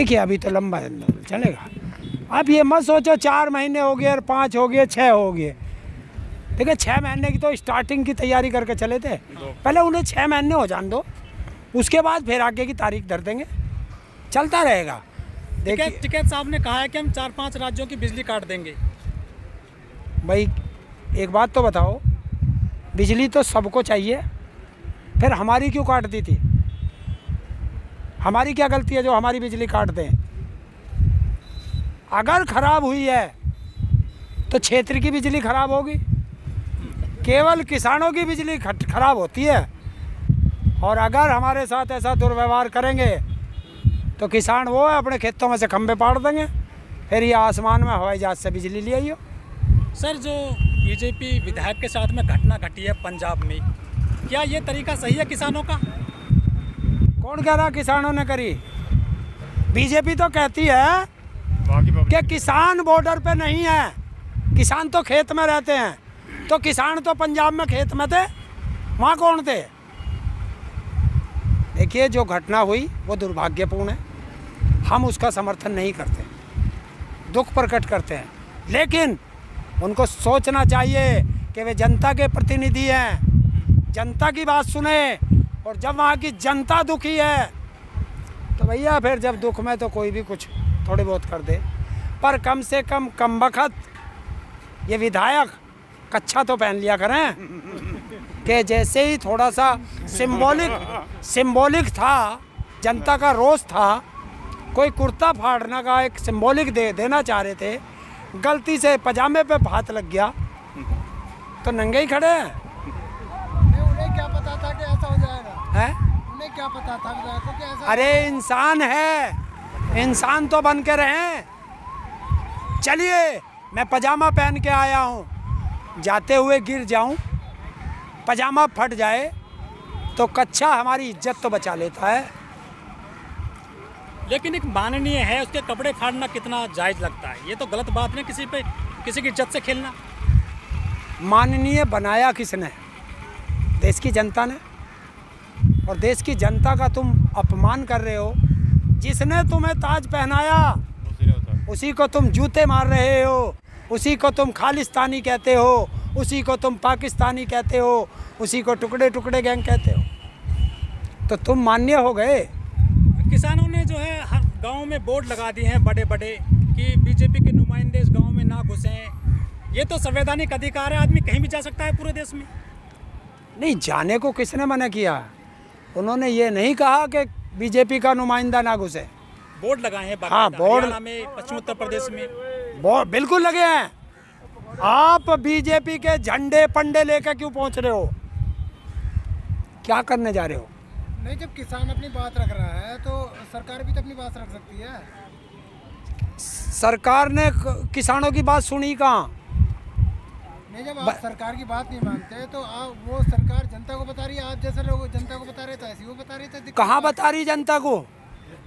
देखिए अभी तो लंबा चलेगा। आप ये मत सोचो 4 महीने हो गए और 5 हो गए 6 हो गए। देखिए 6 महीने की तो स्टार्टिंग की तैयारी करके चले थे, पहले उन्हें 6 महीने हो जान दो, उसके बाद फिर आगे की तारीख धर देंगे, चलता रहेगा। देखिए टिकैत साहब ने कहा है कि हम 4-5 राज्यों की बिजली काट देंगे। भाई एक बात तो बताओ, बिजली तो सबको चाहिए, फिर हमारी क्यों काट दी थी? हमारी क्या गलती है जो हमारी बिजली काट दें? अगर खराब हुई है तो क्षेत्र की बिजली खराब होगी, केवल किसानों की बिजली खराब होती है। और अगर हमारे साथ ऐसा दुर्व्यवहार करेंगे तो किसान वो है अपने खेतों में से खंभे पाड़ देंगे, फिर ये आसमान में हवाई जहाज से बिजली ले आइयो। सर जो बीजेपी विधायक के साथ में घटना घटी है पंजाब में, क्या ये तरीका सही है किसानों का? कौन कह रहा किसानों ने करी? बीजेपी तो कहती है कि किसान बॉर्डर पे नहीं है, किसान तो खेत में रहते हैं। तो किसान तो पंजाब में खेत में थे, वहाँ कौन थे? देखिए जो घटना हुई वो दुर्भाग्यपूर्ण है, हम उसका समर्थन नहीं करते, दुख प्रकट करते हैं, लेकिन उनको सोचना चाहिए कि वे जनता के प्रतिनिधि हैं, जनता की बात सुने। और जब वहाँ की जनता दुखी है तो भैया फिर जब दुख में तो कोई भी कुछ थोड़ी बहुत कर दे, पर कम से कम कमबख्त ये विधायक कच्छा तो पहन लिया करें कि जैसे ही थोड़ा सा सिंबॉलिक था, जनता का रोष था, कोई कुर्ता फाड़ने का एक सिंबॉलिक देना चाह रहे थे, गलती से पजामे पे हाथ लग गया तो नंगे ही खड़े हैं। उन्हें क्या पता था कि ऐसा हो जाएगा? है? उन्हें क्या पता था कि ऐसा? अरे इंसान है, इंसान तो बन के रहें। चलिए मैं पजामा पहन के आया हूँ, जाते हुए गिर जाऊँ, पजामा फट जाए तो कच्छा हमारी इज्जत तो बचा लेता है। लेकिन एक माननीय है, उसके कपड़े फाड़ना कितना जायज़ लगता है? ये तो गलत बात नहीं, किसी की इज्जत से खेलना। माननीय बनाया किसने? देश की जनता ने। और देश की जनता का तुम अपमान कर रहे हो। जिसने तुम्हें ताज पहनाया उसी को तुम जूते मार रहे हो, उसी को तुम खालिस्तानी कहते हो, उसी को तुम पाकिस्तानी कहते हो, उसी को टुकड़े टुकड़े गैंग कहते हो, तो तुम मान्य हो गए। किसानों ने जो है हर गांव में बोर्ड लगा दिए हैं बड़े बड़े कि बीजेपी के नुमाइंदे इस गांव में ना घुसें। ये तो संवैधानिक अधिकार है, आदमी कहीं भी जा सकता है पूरे देश में। नहीं, जाने को किसने मना किया? उन्होंने ये नहीं कहा कि बीजेपी का नुमाइंदा ना घुसे। बोर्ड लगाए हैं, हाँ बोर्ड में, पश्चिम उत्तर प्रदेश में बोर्ड बिल्कुल लगे हैं। आप बीजेपी के झंडे पंडे लेकर क्यों पहुंच रहे हो? क्या करने जा रहे हो? नहीं, जब किसान अपनी बात रख रहा है तो सरकार भी तो अपनी बात रख सकती है। सरकार ने किसानों की बात सुनी कहाँ? नहीं, जब आप सरकार की बात नहीं मानते तो आप, वो सरकार जनता को बता रही है, आप जैसे लोग जनता को बता रहे थे ऐसी वो बता रही थे। कहाँ बता रही जनता को?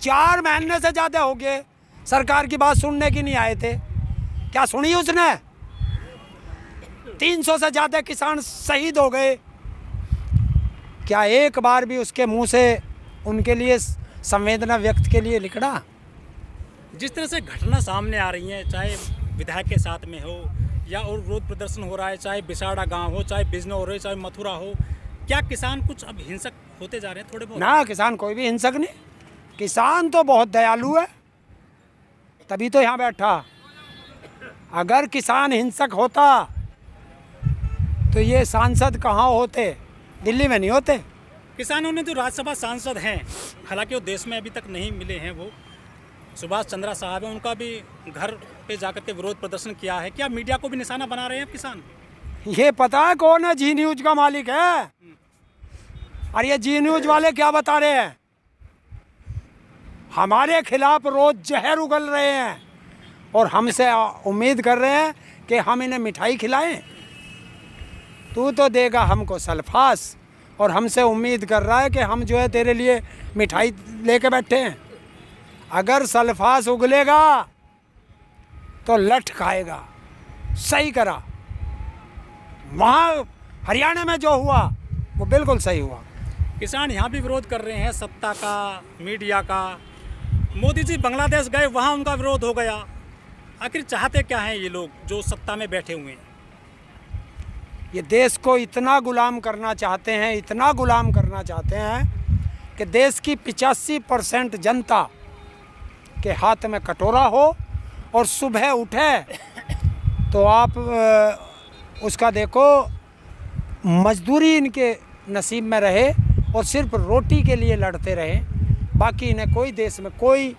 4 महीने से ज़्यादा हो गए सरकार की बात सुनने की नहीं आए थे। क्या सुनी उसने? 300 से ज़्यादा किसान शहीद हो गए। क्या एक बार भी उसके मुंह से उनके लिए संवेदना व्यक्त के लिए निकला? जिस तरह से घटना सामने आ रही है, चाहे विधायक के साथ में हो या और विरोध प्रदर्शन हो रहा है, चाहे बिसाड़ा गांव हो, चाहे बिजनौर हो रहे, चाहे मथुरा हो, क्या किसान कुछ अब हिंसक होते जा रहे हैं थोड़े बहुत? ना, किसान कोई भी हिंसक नहीं, किसान तो बहुत दयालु है, तभी तो यहाँ बैठा। अगर किसान हिंसक होता तो ये सांसद कहाँ होते? दिल्ली में नहीं होते। किसानों ने जो राज्यसभा सांसद हैं, हालांकि वो देश में अभी तक नहीं मिले हैं, वो सुभाष चंद्रा साहब हैं, उनका भी घर पे जाकर के विरोध प्रदर्शन किया है। क्या मीडिया को भी निशाना बना रहे हैं किसान? ये पता है कौन है जी न्यूज का मालिक है? और ये जी न्यूज वाले क्या बता रहे हैं? हमारे खिलाफ रोज जहर उगल रहे हैं और हमसे उम्मीद कर रहे हैं कि हम इन्हें मिठाई खिलाएं। तू तो देगा हमको सल्फास और हमसे उम्मीद कर रहा है कि हम जो है तेरे लिए मिठाई लेके बैठे हैं। अगर सल्फास उगलेगा तो लठ खाएगा। सही करा। वहाँ हरियाणा में जो हुआ वो बिल्कुल सही हुआ। किसान यहाँ भी विरोध कर रहे हैं सत्ता का, मीडिया का, मोदी जी बांग्लादेश गए, वहाँ उनका विरोध हो गया। आखिर चाहते क्या हैं ये लोग जो सत्ता में बैठे हुए हैं? ये देश को इतना गुलाम करना चाहते हैं, इतना गुलाम करना चाहते हैं कि देश की 85% जनता के हाथ में कटोरा हो और सुबह उठे तो आप उसका देखो मजदूरी इनके नसीब में रहे और सिर्फ रोटी के लिए लड़ते रहे। बाकी इन्हें कोई देश में कोई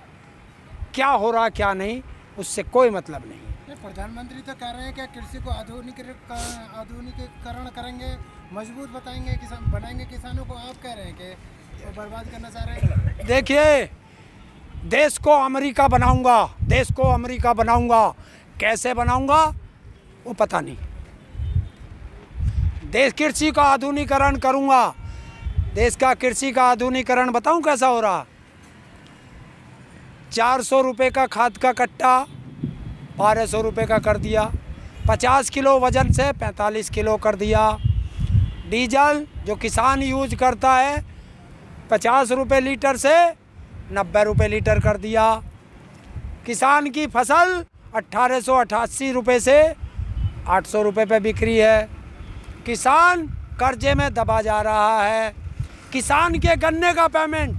क्या हो रहा क्या नहीं उससे कोई मतलब नहीं। प्रधानमंत्री तो कह रहे हैं कि कृषि को आधुनिकीकरण करेंगे, मजबूत बताएंगे, किसान बनाएंगे किसानों को। आप कह रहे हैं कि वो बर्बाद करना चाह रहे हैं। देखिए, देश को अमेरिका बनाऊंगा, देश को अमेरिका बनाऊंगा, कैसे बनाऊंगा वो पता नहीं। देश कृषि का आधुनिकीकरण करूंगा। देश का कृषि का आधुनिकीकरण बताऊं कैसा हो रहा। 400 रुपये का खाद का कट्टा 1200 रुपये का कर दिया। 50 किलो वजन से 45 किलो कर दिया। डीजल जो किसान यूज करता है 50 रुपये लीटर से 90 रुपये लीटर कर दिया। किसान की फसल 1888 रुपये से 800 रुपये पे बिक रही है। किसान कर्जे में दबा जा रहा है। किसान के गन्ने का पेमेंट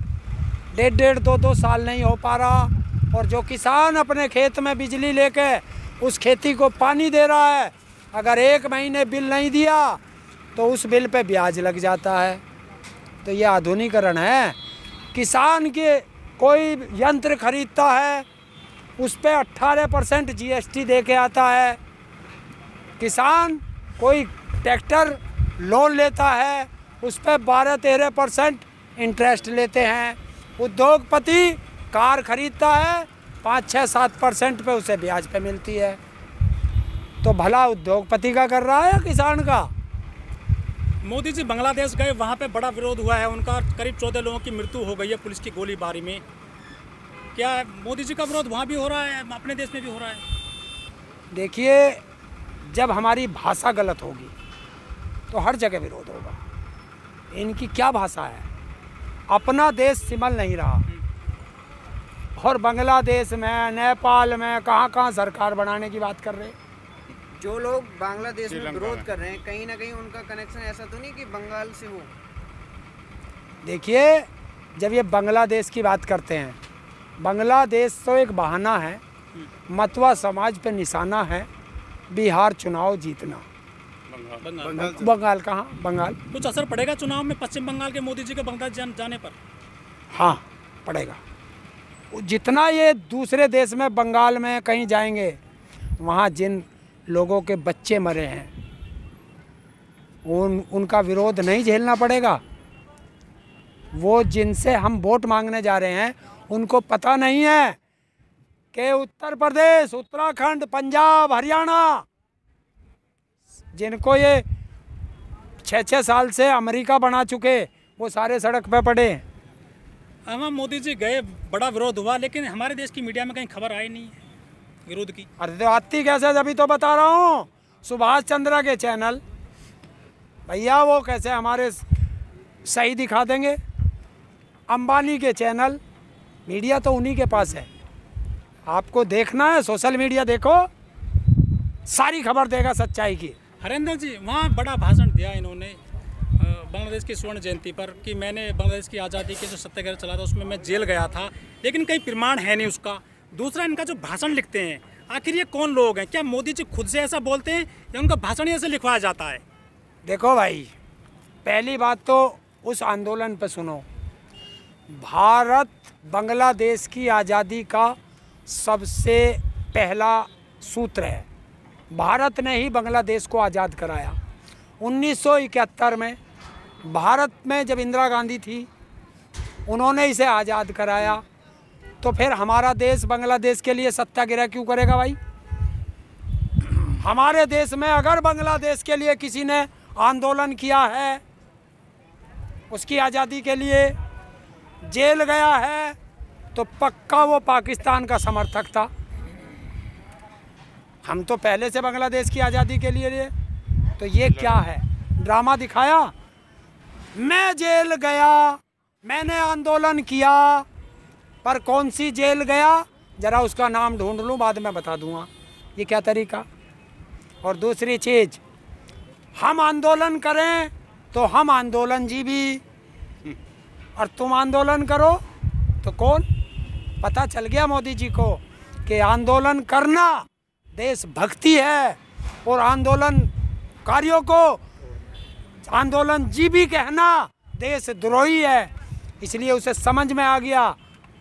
1.5 2 साल नहीं हो पा रहा। और जो किसान अपने खेत में बिजली लेके उस खेती को पानी दे रहा है, अगर 1 महीने बिल नहीं दिया तो उस बिल पे ब्याज लग जाता है। तो ये आधुनिकीकरण है। किसान के कोई यंत्र खरीदता है उस पे 18% GST दे के आता है। किसान कोई ट्रैक्टर लोन लेता है उस पे 12-13% इंटरेस्ट लेते हैं। उद्योगपति कार खरीदता है 5-6-7% पे उसे ब्याज पे मिलती है। तो भला उद्योगपति का कर रहा है या किसान का? मोदी जी बांग्लादेश गए, वहाँ पे बड़ा विरोध हुआ है उनका। करीब 14 लोगों की मृत्यु हो गई है पुलिस की गोलीबारी में। क्या मोदी जी का विरोध वहाँ भी हो रहा है, अपने देश में भी हो रहा है? देखिए, जब हमारी भाषा गलत होगी तो हर जगह विरोध होगा। इनकी क्या भाषा है? अपना देश सिमल नहीं रहा और बांग्लादेश में, नेपाल में कहाँ सरकार बनाने की बात कर रहे। जो लोग बांग्लादेश में विरोध कर रहे हैं, कहीं ना कहीं उनका कनेक्शन ऐसा तो नहीं कि बंगाल से हो? देखिए, जब ये बांग्लादेश की बात करते हैं, बांग्लादेश तो एक बहाना है, मतवा समाज पे निशाना है। बिहार चुनाव जीतना, बंगाल कहाँ? बंगाल कुछ असर पड़ेगा चुनाव में पश्चिम बंगाल के मोदी जी के बांग्लादेश जाने पर? हाँ, पड़ेगा। जितना ये दूसरे देश में, बंगाल में कहीं जाएंगे, वहाँ जिन लोगों के बच्चे मरे हैं उनका विरोध नहीं झेलना पड़ेगा। वो जिनसे हम वोट मांगने जा रहे हैं उनको पता नहीं है कि उत्तर प्रदेश, उत्तराखंड, पंजाब, हरियाणा, जिनको ये 6-6 साल से अमेरिका बना चुके, वो सारे सड़क पे पड़े। हाँ, मोदी जी गए, बड़ा विरोध हुआ, लेकिन हमारे देश की मीडिया में कहीं खबर आई नहीं है विरोध की। अरे तो आती कैसे? अभी तो बता रहा हूँ, सुभाष चंद्र के चैनल भैया वो कैसे हमारे सही दिखा देंगे। अंबानी के चैनल, मीडिया तो उन्हीं के पास है। आपको देखना है सोशल मीडिया देखो, सारी खबर देगा सच्चाई की। हरेंद्र जी, वहाँ बड़ा भाषण दिया इन्होंने बांग्लादेश की स्वर्ण जयंती पर कि मैंने बांग्लादेश की आज़ादी के जो सत्याग्रह चला था उसमें मैं जेल गया था, लेकिन कहीं प्रमाण है नहीं उसका। दूसरा, इनका जो भाषण लिखते हैं, आखिर ये कौन लोग हैं? क्या मोदी जी खुद से ऐसा बोलते हैं या उनका भाषण ऐसे लिखवाया जाता है? देखो भाई, पहली बात तो उस आंदोलन पे सुनो। भारत बांग्लादेश की आज़ादी का सबसे पहला सूत्र है। भारत ने ही बांग्लादेश को आज़ाद कराया। 1971 में भारत में जब इंदिरा गांधी थी, उन्होंने इसे आज़ाद कराया। तो फिर हमारा देश बांग्लादेश के लिए सत्याग्रह क्यों करेगा भाई? हमारे देश में अगर बांग्लादेश के लिए किसी ने आंदोलन किया है, उसकी आज़ादी के लिए जेल गया है, तो पक्का वो पाकिस्तान का समर्थक था। हम तो पहले से बांग्लादेश की आज़ादी के लिए। तो ये क्या है? ड्रामा दिखाया। मैं जेल गया, मैंने आंदोलन किया, पर कौन सी जेल गया जरा उसका नाम ढूंढ लूँ, बाद में बता दूंगा। ये क्या तरीका। और दूसरी चीज़, हम आंदोलन करें तो हम आंदोलन जीवी, और तुम आंदोलन करो तो कौन। पता चल गया मोदी जी को कि आंदोलन करना देशभक्ति है, और आंदोलनकारियों को आंदोलन जीवी कहना देशद्रोही है। इसलिए उसे समझ में आ गया,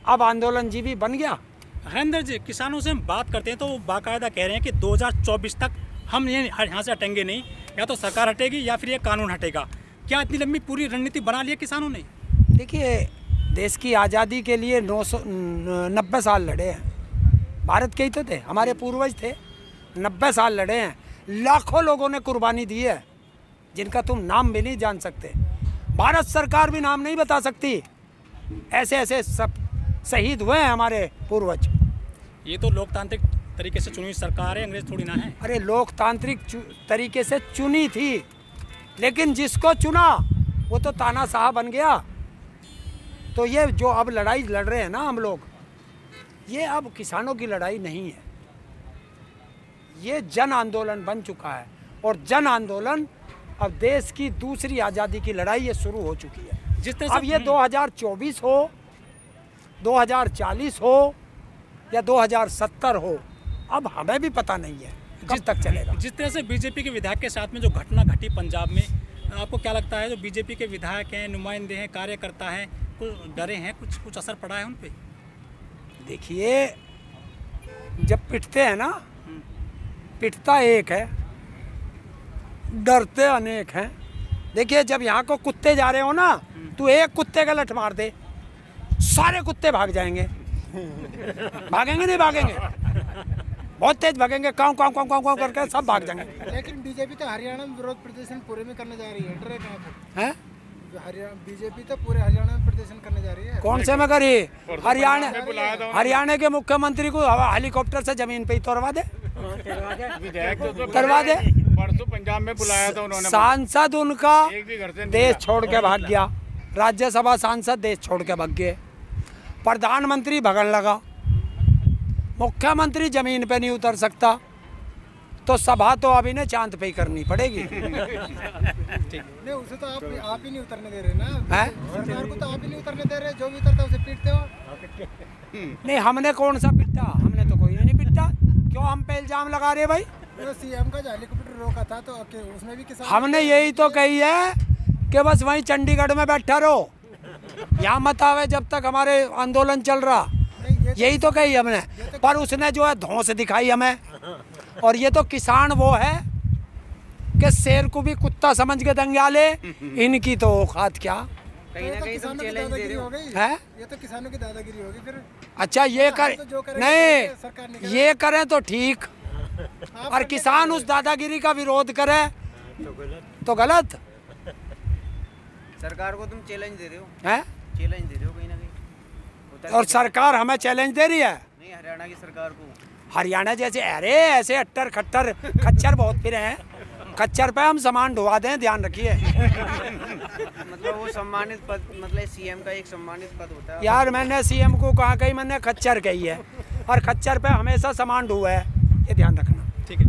अब आंदोलन जीवी बन गया। हरेंद्र जी, किसानों से हम बात करते हैं तो वो बाकायदा कह रहे हैं कि 2024 तक हम यहाँ से हटेंगे नहीं, या तो सरकार हटेगी या फिर ये कानून हटेगा। क्या इतनी लंबी पूरी रणनीति बना ली है किसानों ने? देखिए, देश की आज़ादी के लिए 90 साल लड़े हैं। भारत के ही तो थे, हमारे पूर्वज थे, 90 साल लड़े हैं। लाखों लोगों ने कुर्बानी दी है, जिनका तुम नाम भी नहीं जान सकते। भारत सरकार भी नाम नहीं बता सकती। ऐसे ऐसे सब शहीद हुए हैं हमारे पूर्वज। ये तो लोकतांत्रिक तरीके से चुनी हुई सरकार है, अंग्रेज थोड़ी ना है। अरे लोकतांत्रिक तरीके से चुनी थी, लेकिन जिसको चुना वो तो तानाशाह बन गया। तो ये जो अब लड़ाई लड़ रहे हैं ना हम लोग, ये अब किसानों की लड़ाई नहीं है, ये जन आंदोलन बन चुका है। और जन आंदोलन अब देश की दूसरी आज़ादी की लड़ाई ये शुरू हो चुकी है। जिस तरह से अब ये 2024 हो, 2040 हो या 2070 हो, अब हमें भी पता नहीं है कब तक चलेगा। जिस तरह से बीजेपी के विधायक के साथ में जो घटना घटी पंजाब में, आपको क्या लगता है जो बीजेपी के विधायक हैं, नुमाइंदे हैं, कार्यकर्ता हैं, कुछ डरे हैं, कुछ असर पड़ा है उन पे? देखिए, जब पिटते हैं ना, पिटता एक है, डरते अनेक हैं। देखिए, जब यहाँ को कुत्ते जा रहे हो ना, तो एक कुत्ते का लठ मार दे, सारे कुत्ते भाग जाएंगे। भागेंगे नहीं भागेंगे, बहुत तेज भागेंगे, काऊ काऊ काऊ काऊ काऊ करके सब भाग जाएंगे। लेकिन बीजेपी तो हरियाणा में विरोध प्रदर्शन पूरे में करने जा रही है, डरे कहाँ पर हैं? हरियाणा बीजेपी तो पूरे हरियाणा में प्रदर्शन करने जा रही है। कौन से में करी? हरियाणा के मुख्यमंत्री को हेलीकॉप्टर से जमीन पे ही तोड़वा दे, करवा दे। परसों पंजाब में बुलाया था उन्होंने, सांसद उनका एक भी घर से नहीं देश छोड़ के भाग गया, राज्यसभा सांसद देश छोड़ के भाग गए, प्रधानमंत्री भगन लगा, मुख्यमंत्री जमीन पे नहीं उतर सकता, तो सभा तो अभी ने चांद पे ही करनी पड़ेगी। नहीं, उसे तो आप ही नहीं उतरने दे रहे ना, हैं? सरकार को तो आप ही नहीं उतरने दे रहे, जो भी उतरता है उसे पीटते हो। नहीं, हमने कौन सा पिटा? हमने तो कोई नहीं पिटा। क्यों हम पे इल्जाम लगा रहे भाई? तो सीएम का जो हेलीकॉप्टर रोका था तो उसमें भी किसान, हमने यही तो कही है कि बस वहीं चंडीगढ़ में बैठा रहो, यहाँ मत आवे जब तक हमारे आंदोलन चल रहा। यही तो कही हमने, पर उसने जो है धौंस दिखाई हमें। और ये तो किसान वो है कि शेर को भी कुत्ता समझ के दंगाले, इनकी तो औकात क्या। कहीं ना कहीं तुम चैलेंज दे रहे हो। है? ये तो किसानों की दादागिरी होगी फिर। अच्छा, ये कर तो जो करेंगे सरकार नहीं, ये करें तो ठीक, और किसान उस दादागिरी का विरोध करे तो गलत। सरकार को तुम चैलेंज दे रहे हो, है? चैलेंज दे रहे हो कहीं ना कहीं। और सरकार हमें चैलेंज दे रही है। नहीं, हरियाणा की सरकार को। हरियाणा जैसे, अरे ऐसे अट्टर खट्टर खच्चर बहुत फिरे हैं, खच्चर पे हम सामान ढुआ दें, ध्यान रखिए। मतलब वो सम्मानित पद, मतलब सीएम का एक सम्मानित पद होता है। यार, मैंने सीएम को कहा कहीं, मैंने खच्चर कही है, और खच्चर पे हमेशा सामान ढुआ है, ये ध्यान रखना। ठीक है।